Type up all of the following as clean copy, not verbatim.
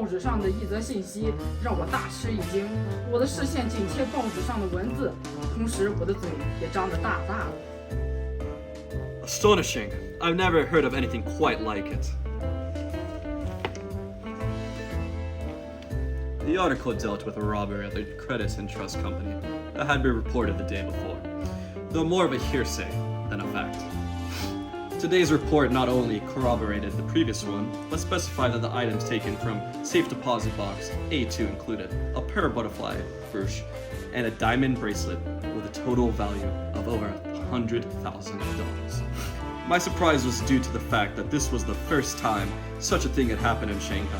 纸上的一则信息让我大吃一惊，我的视线紧贴报纸上的文字，同时我的嘴也张得大大的。Astonishing. I've never heard of anything quite like it. The article dealt with a robbery at the Credit and Trust Company that had been reported the day before, though more of a hearsay than a fact. Today's report not only corroborated the previous one, but specified that the items taken from safe deposit box A2 included a pair of butterfly brooch and a diamond bracelet with a total value of over $100,000. My surprise was due to the fact that this was the first time such a thing had happened in Shanghai.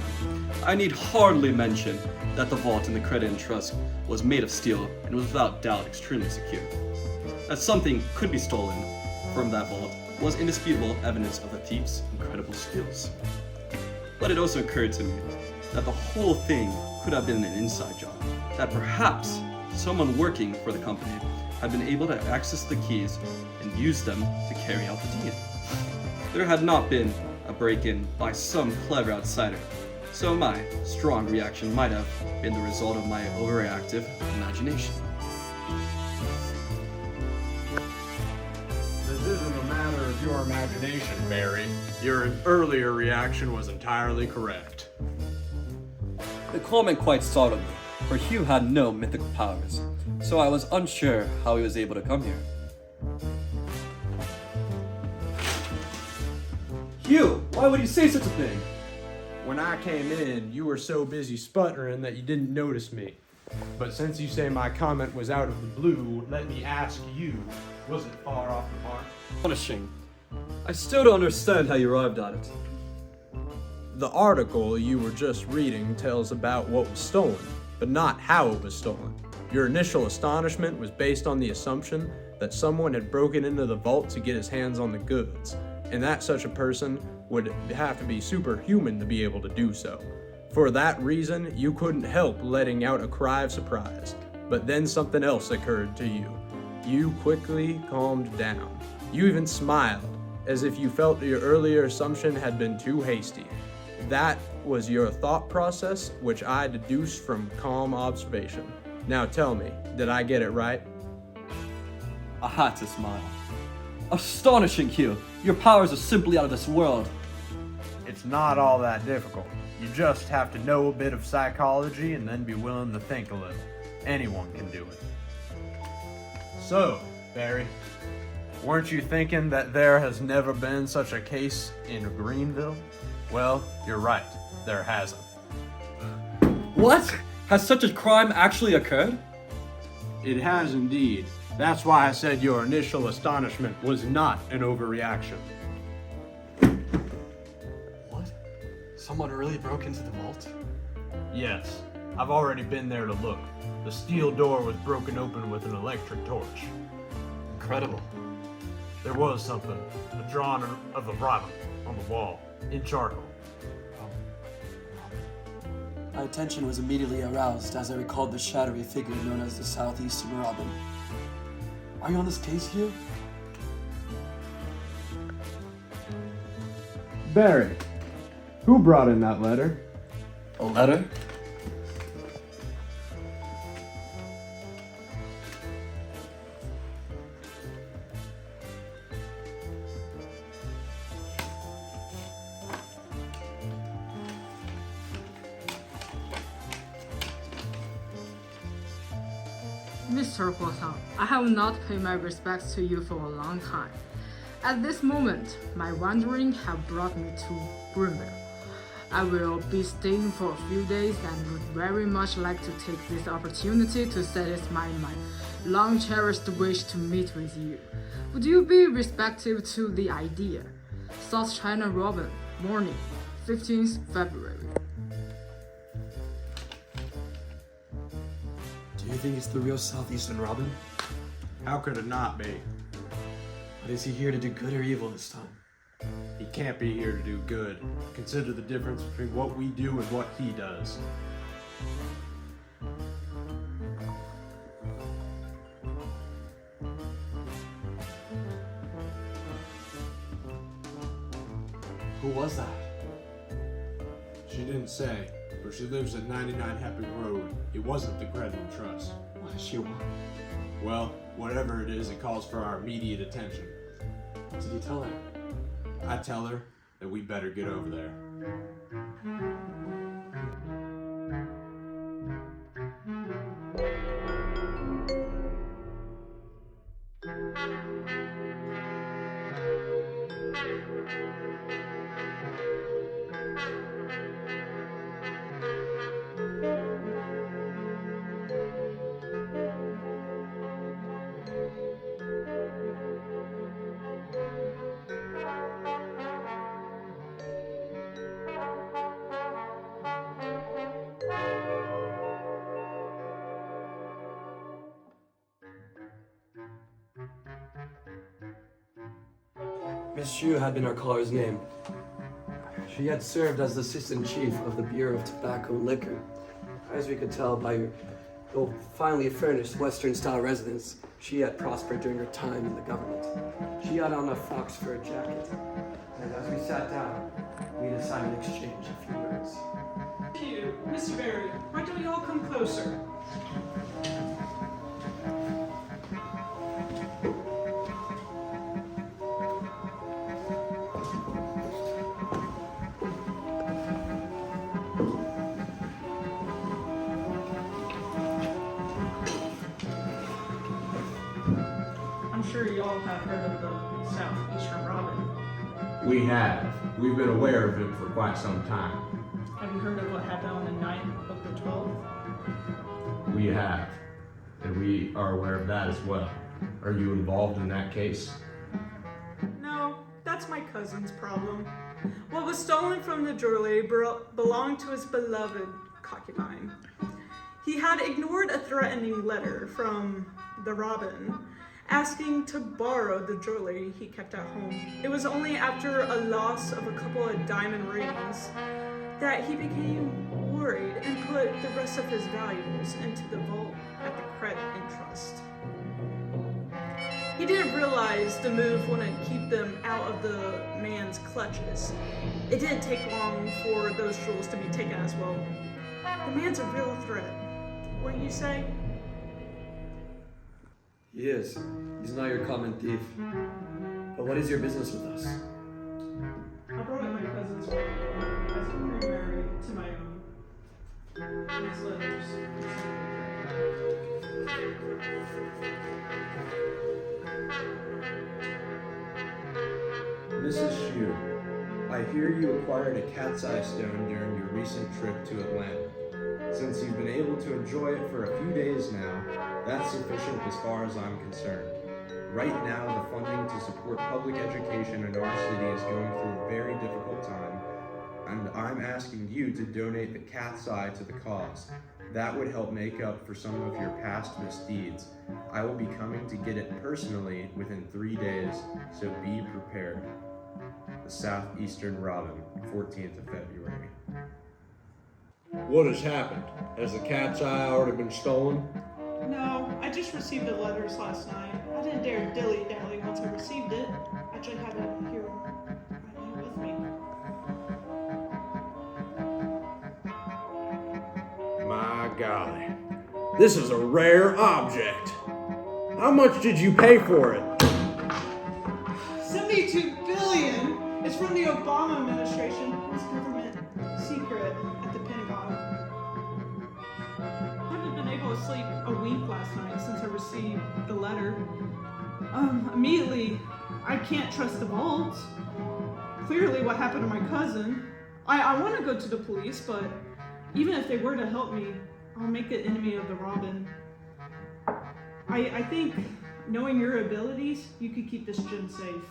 I need hardly mention that the vault in the Credit and Trust was made of steel and was without doubt extremely secure. That something could be stolen from that vault was indisputable evidence of the thief's incredible skills. But it also occurred to me that the whole thing could have been an inside job, that perhaps someone working for the company had been able to access the keys and use them to carry out the deed. There had not been a break-in by some clever outsider, so my strong reaction might have been the result of my overreactive imagination. This isn't a matter of your imagination, Barry. Your earlier reaction was entirely correct. The comment quite startled me, for Hugh had no mythical powers, so I was unsure how he was able to come here. Hugh, why would you say such a thing? When I came in, you were so busy sputtering that you didn't notice me. But since you say my comment was out of the blue, let me ask you, was it far off the mark? Astonishing. I still don't understand how you arrived at it. The article you were just reading tells about what was stolen, but not how it was stolen. Your initial astonishment was based on the assumption that someone had broken into the vault to get his hands on the goods, and that such a person would have to be superhuman to be able to do so. For that reason, you couldn't help letting out a cry of surprise. But then something else occurred to you. You quickly calmed down. You even smiled, as if you felt your earlier assumption had been too hasty. That was your thought process, which I deduced from calm observation. Now tell me, did I get it right? I had to smile. Astonishing, Hugh. Your powers are simply out of this world. It's not all that difficult. You just have to know a bit of psychology and then be willing to think a little. Anyone can do it. So, Barry, weren't you thinking that there has never been such a case in Greenville? Well, you're right. There hasn't. What? Has such a crime actually occurred? It has indeed. That's why I said your initial astonishment was not an overreaction. What? Someone really broke into the vault? Yes, I've already been there to look. The steel door was broken open with an electric torch. Incredible. There was something, a drawing of a robin on the wall, in charcoal. My attention was immediately aroused as I recalled the shadowy figure known as the Southeastern Robin. Are you on this case, Hugh? Barry, who brought in that letter? A letter? Mr. Huosang, I have not paid my respects to you for a long time. At this moment, my wandering have brought me to Greenville. I will be staying for a few days and would very much like to take this opportunity to satisfy my long-cherished wish to meet with you. Would you be receptive to the idea? South China Robin, morning, 15th February. Do you think it's the real Southeastern Robin? How could it not be? But is he here to do good or evil this time? He can't be here to do good. Consider the difference between what we do and what he does. Who was that? She didn't say. but she lives at 99 Happy Road. It wasn't the Credit and Trust. What does she want? Well, whatever it is, it calls for our immediate attention. Did you tell her? I tell her that we better get over there. Miss Xu had been our caller's name. She had served as the assistant chief of the Bureau of Tobacco and Liquor. As we could tell by her, though finely furnished Western-style residence, she had prospered during her time in the government. She had on a fox fur jacket, and as we sat down, we decided to exchange a few words. Thank you, Mr. Barry. Why don't we all come closer? I'm sure you all have heard of the Southeastern Robin. We have. We've been aware of him for quite some time. Have you heard of what happened on the night of the 12th? We have. And we are aware of that as well. Are you involved in that case? No, that's my cousin's problem. What was stolen from the jewelry belonged to his beloved concubine. He had ignored a threatening letter from the Robin asking to borrow the jewelry he kept at home. It was only after a loss of a couple of diamond rings that he became worried and put the rest of his valuables into the vault at the Credit and Trust. He didn't realize the move wouldn't keep them out of the man's clutches. It didn't take long for those jewels to be taken as well. The man's a real threat, wouldn't you say? He is. He's not your common thief. But what is your business with us? I brought up my cousin's problem as a primary to my own. These letters. Mrs. Xu, I hear you acquired a cat's eye stone during your recent trip to Atlanta. Since you've been able to enjoy it for a few days now, that's sufficient as far as I'm concerned. Right now, the funding to support public education in our city is going through a very difficult time, and I'm asking you to donate the cat's eye to the cause. That would help make up for some of your past misdeeds. I will be coming to get it personally within 3 days, so be prepared. The Southeastern Robin, 14th of February. What has happened? Has the cat's eye already been stolen? No, I just received the letters last night. I didn't dare dilly-dally once I received it. I actually have it here right now with me. My golly. This is a rare object. How much did you pay for it? $72 billion! It's from the Obama administration. It's government secret at the Pentagon. I haven't been able to sleep a week last night since I received the letter. Immediately, I can't trust the vault. Clearly what happened to my cousin. I want to go to the police, but even if they were to help me, I'll make an enemy of the Robin. I think, knowing your abilities, you could keep this gem safe.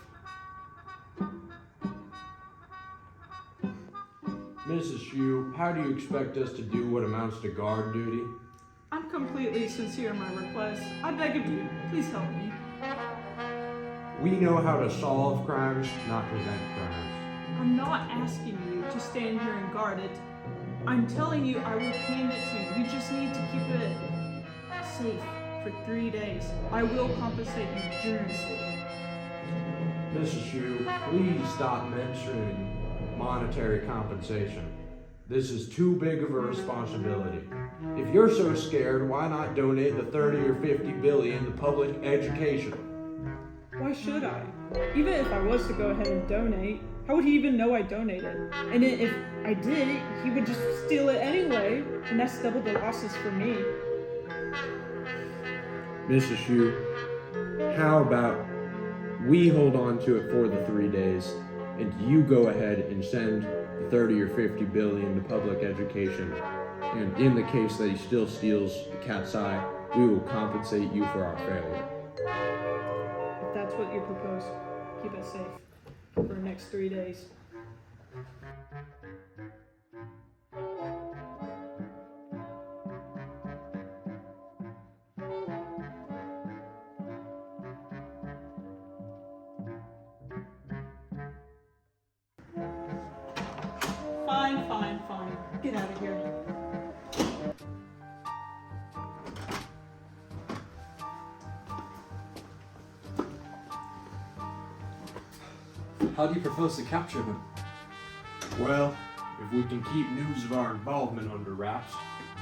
Mrs. Xu, how do you expect us to do what amounts to guard duty? I'm completely sincere in my request. I beg of you, please help me. We know how to solve crimes, not prevent crimes. I'm not asking you to stand here and guard it. I'm telling you I will hand it to you. You just need to keep it safe for 3 days. I will compensate you generously. Mrs. Xu, please stop mentioning monetary compensation. This is too big of a responsibility. If you're so scared, why not donate the 30 or 50 billion to public education? Why should I? Even if I was to go ahead and donate, how would he even know I donated? And if I did, he would just steal it anyway, and that's double the losses for me. Mrs. Shu, how about we hold on to it for the 3 days, and you go ahead and send the 30 or 50 billion to public education, and in the case that he still steals the cat's eye, we will compensate you for our failure. If that's what you propose, keep it safe for the next 3 days. Fine. Get out of here. How do you propose to capture him? Well, if we can keep news of our involvement under wraps,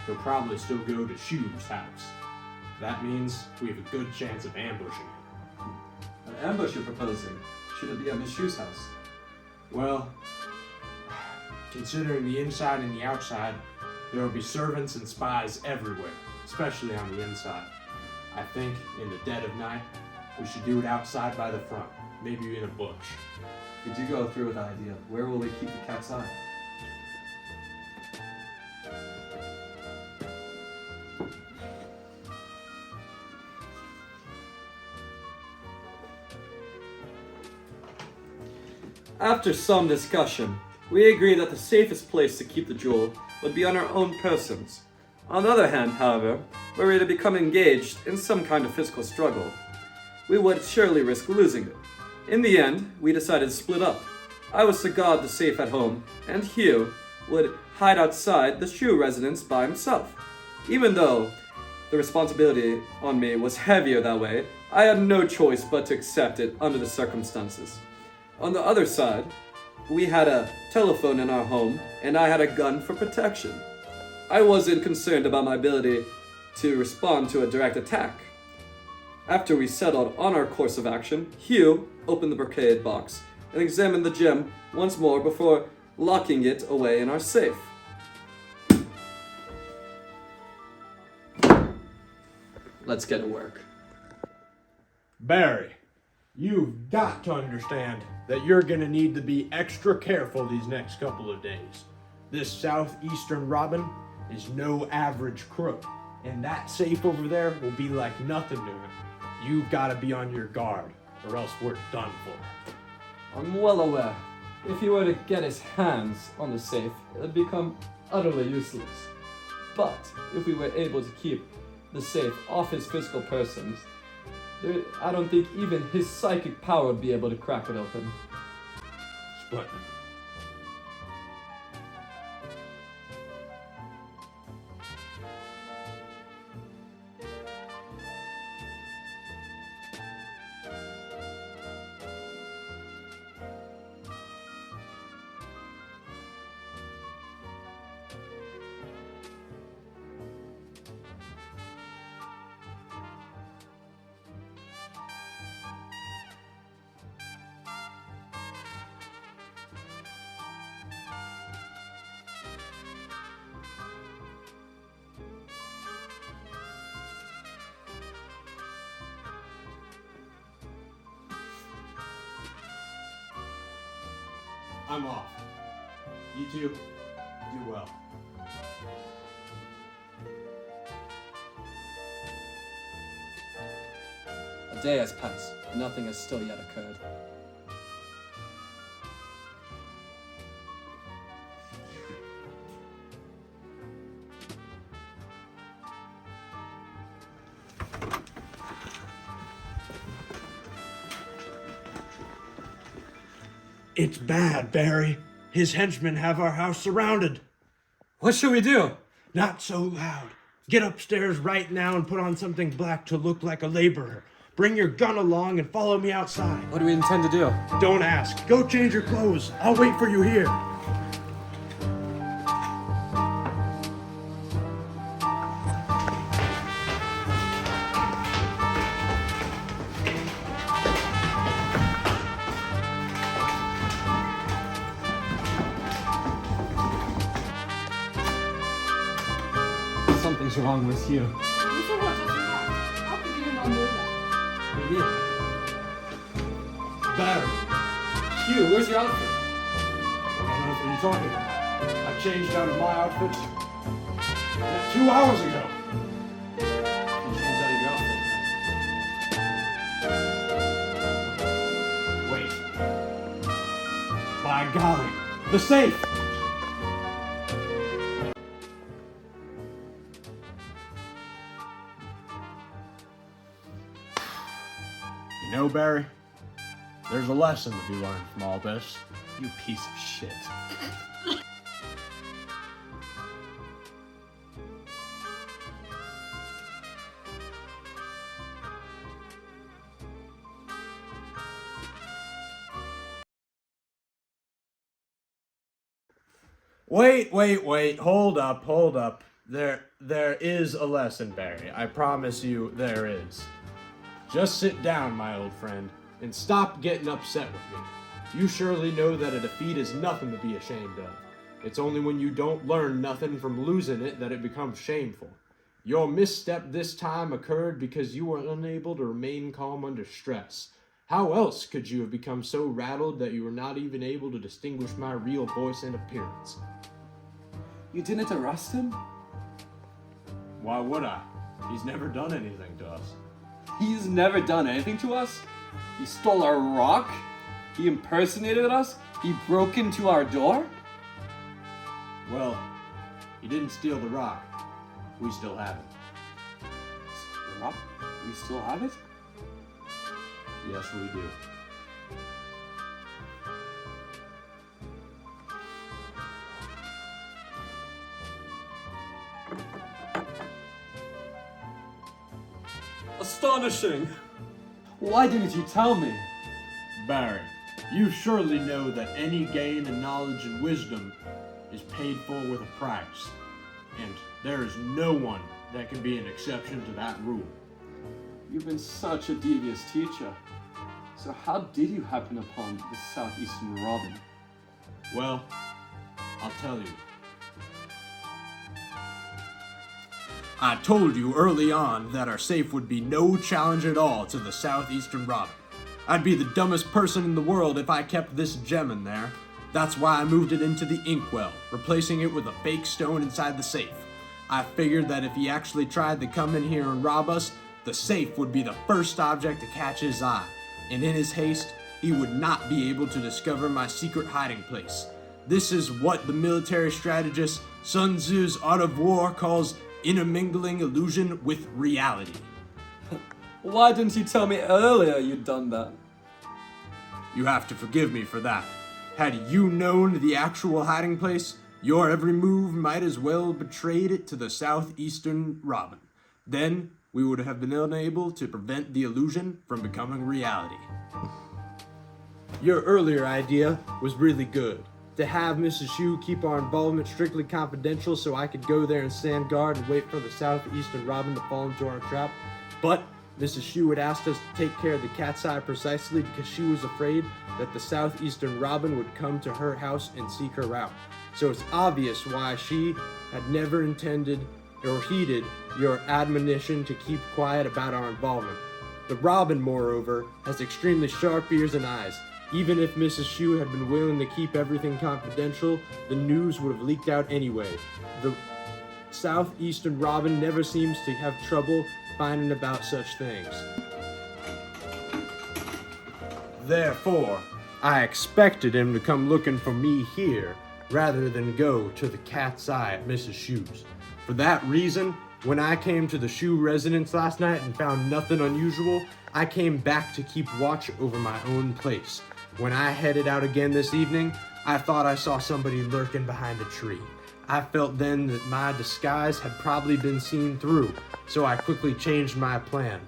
he'll probably still go to Shu's house. That means we have a good chance of ambushing him. An ambush you're proposing? Should it be at Miss Shu's house? Well, considering the inside and the outside, there will be servants and spies everywhere, especially on the inside. I think in the dead of night, we should do it outside by the front, maybe in a bush. If you do go through with the idea, where will we keep the cat's eye? After some discussion, we agreed that the safest place to keep the jewel would be on our own persons. On the other hand, however, were we to become engaged in some kind of physical struggle, we would surely risk losing it. In the end, we decided to split up. I was to guard the safe at home, and Hugh would hide outside the Shu residence by himself. Even though the responsibility on me was heavier that way, I had no choice but to accept it under the circumstances. On the other side, we had a telephone in our home, and I had a gun for protection. I wasn't concerned about my ability to respond to a direct attack. After we settled on our course of action, Hugh opened the brocade box and examined the gem once more before locking it away in our safe. Let's get to work. Barry, you've got to understand that you're gonna need to be extra careful these next couple of days. This southeastern robin is no average crook, and that safe over there will be like nothing to him. You've got to be on your guard, or else we're done for. I'm well aware. If he were to get his hands on the safe, it would become utterly useless. But if we were able to keep the safe off his physical persons, I don't think even his psychic power would be able to crack it open. Splendid. I'm off. You two, do well. A day has passed, and nothing has still yet occurred. It's bad, Barry. His henchmen have our house surrounded. What should we do? Not so loud. Get upstairs right now and put on something black to look like a laborer. Bring your gun along and follow me outside. What do we intend to do? Don't ask. Go change your clothes. I'll wait for you here. wrong with you? Mr. Ho just left. How could you not know that? Yeah. Barry, Hugh, where's your outfit? what on earth are you talking about? I changed out of my outfit 2 hours ago. You changed out of your outfit. Wait. By golly, the safe! You know, Barry, there's a lesson to be learned from all this. You piece of shit. Wait, hold up. There is a lesson, Barry. I promise you there is. Just sit down, my old friend, and stop getting upset with me. You surely know that a defeat is nothing to be ashamed of. It's only when you don't learn nothing from losing it that it becomes shameful. Your misstep this time occurred because you were unable to remain calm under stress. How else could you have become so rattled that you were not even able to distinguish my real voice and appearance? You didn't arrest him? Why would I? He's never done anything to us. He's never done anything to us. He stole our rock. He impersonated us. He broke into our door. Well, he didn't steal the rock. We still have it. The rock? We still have it? Yes, we do. Astonishing! Why didn't you tell me? Barry, you surely know that any gain in knowledge and wisdom is paid for with a price, and there is no one that can be an exception to that rule. You've been such a devious teacher. So how did you happen upon the southeastern robin? Well, I'll tell you. I told you early on that our safe would be no challenge at all to the southeastern robin. I'd be the dumbest person in the world if I kept this gem in there. That's why I moved it into the inkwell, replacing it with a fake stone inside the safe. I figured that if he actually tried to come in here and rob us, the safe would be the first object to catch his eye, and in his haste, he would not be able to discover my secret hiding place. This is what the military strategist Sun Tzu's Art of War calls intermingling illusion with reality. Why didn't you tell me earlier you'd done that? You have to forgive me for that. Had you known the actual hiding place, your every move might as well have betrayed it to the southeastern robin. Then we would have been unable to prevent the illusion from becoming reality. Your earlier idea was really good. To have Mrs. Shu keep our involvement strictly confidential so I could go there and stand guard and wait for the southeastern robin to fall into our trap. But Mrs. Shu had asked us to take care of the cat's eye precisely because she was afraid that the southeastern robin would come to her house and seek her out. So it's obvious why she had never intended or heeded your admonition to keep quiet about our involvement. The robin, moreover, has extremely sharp ears and eyes. Even if Mrs. Shu had been willing to keep everything confidential, the news would have leaked out anyway. The southeastern robin never seems to have trouble finding about such things. Therefore, I expected him to come looking for me here, rather than go to the cat's eye at Mrs. Shu's. For that reason, when I came to the Shu residence last night and found nothing unusual, I came back to keep watch over my own place. When I headed out again this evening, I thought I saw somebody lurking behind a tree. I felt then that my disguise had probably been seen through, so I quickly changed my plan.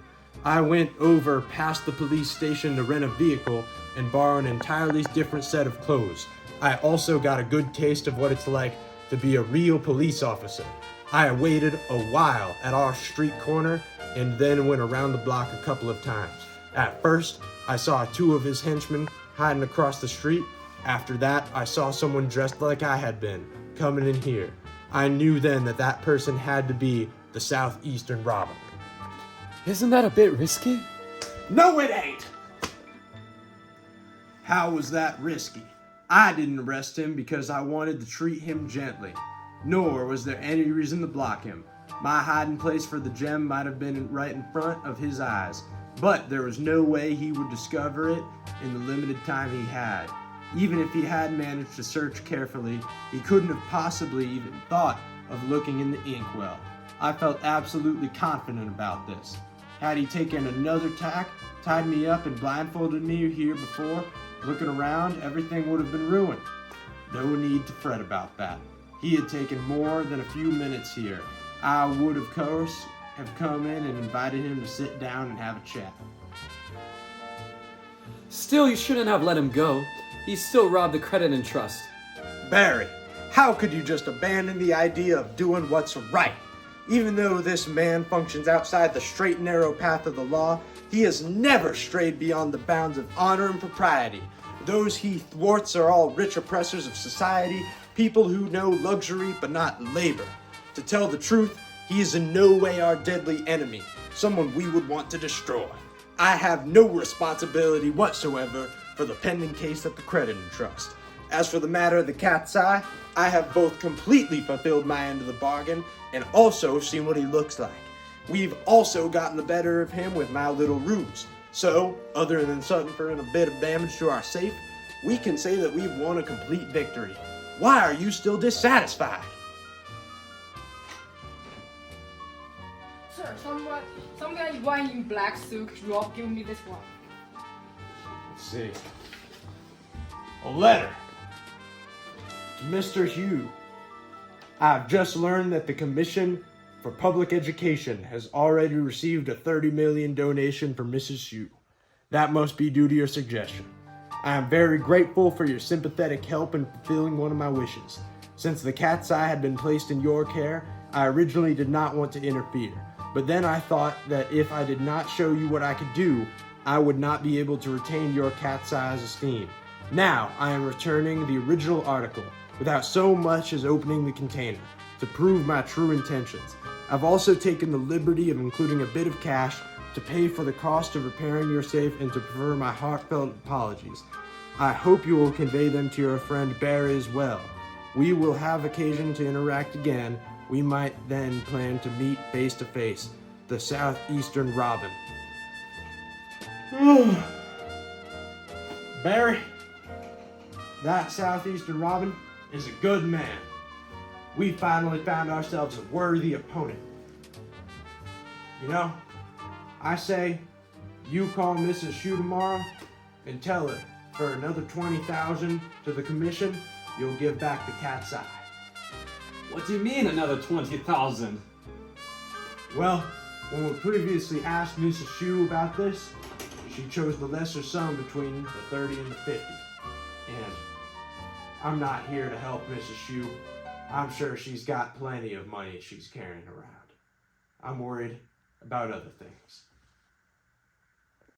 I went over past the police station to rent a vehicle and borrow an entirely different set of clothes. I also got a good taste of what it's like to be a real police officer. I waited a while at our street corner and then went around the block a couple of times. At first, I saw two of his henchmen hiding across the street. After that, I saw someone dressed like I had been, coming in here. I knew then that that person had to be the the Southeastern Robin. Isn't that a bit risky? No, it ain't! How was that risky? I didn't arrest him because I wanted to treat him gently, nor was there any reason to block him. My hiding place for the gem might have been right in front of his eyes, but there was no way he would discover it in the limited time he had. Even if he had managed to search carefully, he couldn't have possibly even thought of looking in the inkwell. I felt absolutely confident about this. Had he taken another tack, tied me up and blindfolded me here before, looking around, everything would have been ruined. No need to fret about that. He had taken more than a few minutes here. I would, of course, have come in and invited him to sit down and have a chat. Still, you shouldn't have let him go. He still robbed the credit and trust. Barry, how could you just abandon the idea of doing what's right? Even though this man functions outside the straight and narrow path of the law, he has never strayed beyond the bounds of honor and propriety. Those he thwarts are all rich oppressors of society, people who know luxury but not labor. To tell the truth, he is in no way our deadly enemy, someone we would want to destroy. I have no responsibility whatsoever for the pending case at the Credit and Trust. As for the matter of the cat's eye, I have both completely fulfilled my end of the bargain and also seen what he looks like. We've also gotten the better of him with my little ruse. So, other than suffering a bit of damage to our safe, we can say that we've won a complete victory. Why are you still dissatisfied? Sir, some guy in black suit drop give me this one. Let's see. A letter to Mr. Hugh. I've just learned that the Commission for Public Education has already received a $30 million donation from Mrs. Hugh. That must be due to your suggestion. I am very grateful for your sympathetic help in fulfilling one of my wishes. Since the cat's eye had been placed in your care, I originally did not want to interfere. But then I thought that if I did not show you what I could do, I would not be able to retain your cat's eye's esteem. Now I am returning the original article without so much as opening the container to prove my true intentions. I've also taken the liberty of including a bit of cash to pay for the cost of repairing your safe and to prefer my heartfelt apologies. I hope you will convey them to your friend Barry as well. We will have occasion to interact again. We might then plan to meet face to face. The Southeastern Robin. Barry, that Southeastern Robin is a good man. We finally found ourselves a worthy opponent. You know, I say you call Mrs. Shue tomorrow and tell her for another $20,000 to the commission, you'll give back the cat's eye. What do you mean another 20,000? Well, when we previously asked Mrs. Shue about this, she chose the lesser sum between the 30 and the 50. And I'm not here to help Mrs. Shue. I'm sure she's got plenty of money she's carrying around. I'm worried about other things.